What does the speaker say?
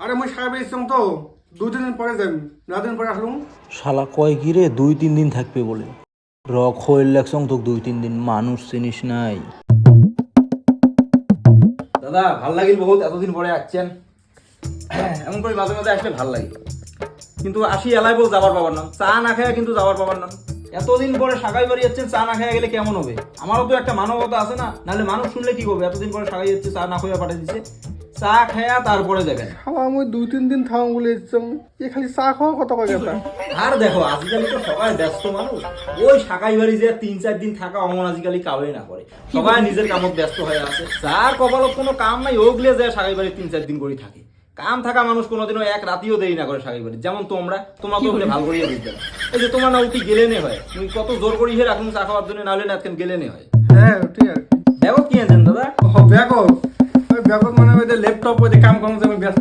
আরে মই সাহেব এসেছিলাম তো 2-3 দিন পরে যাই, না দিন পরে আসলুম। শালা কয় গিরে 2-3 দিন থাকবে বলে রক হইল লাগছং তো 2-3 দিন মানুষ চিনিস নাই। দাদা ভাল লাগিল বহুত, এতদিন পরে আসছেন। এমন করে মাঝে মাঝে আসলে ভাল লাগে, কিন্তু আসি এলাই বল যাবার পাবার না, চা না খায় কিন্তু যাবার পাবার না। এতদিন পরে সাগাই বাড়ি যাচ্ছেন, চা না খায় গেলে কেমন হবে? আমারও তো একটা মানবতা আছে না, নাহলে মানুষ শুনলে কি করবে? এতদিন পরে সাগাই যাচ্ছে, চা না খাইয়া পাঠিয়ে দিচ্ছে, চা খায়া তারপরে যাবেন। খাওয়া মই 2-3 দিন থাম বলে এসেছিলাম, এ খালি চা খাওয়া কথা কয় কথা। আর দেখো আজকালি তো সবাই ব্যস্ত মানুষ, ওই সাকাই বাড়ি যে 3-4 দিন থাকা অমন আজকালি কাউই না করে, সবাই নিজের কামত ব্যস্ত হয়ে আছে। যার কপালত কোনো কাম নাই ওগুলো যায় সাকাই বাড়ি 3-4 দিন করে থাকে। কাম থাকা মানুষ কোনোদিনও এক রাতিও দেরি না করে সাকাই বাড়ি। যেমন তোমরা তো ওখানে ভালো করিয়া বুঝতে পারো, এই যে তোমার না উঠি গেলে নে হয়, তুমি কত জোর করি হে রাখুন চা খাওয়ার জন্য, নাহলে না আজকাল গেলে নে হয়। হ্যাঁ ঠিক আছে। দেখো কি আছেন দাদা? ব্যাগত, ওই ব্যাগত মানে ওই যে ল্যাপটপ ওই যে কাম করতে আমি ব্যস্ত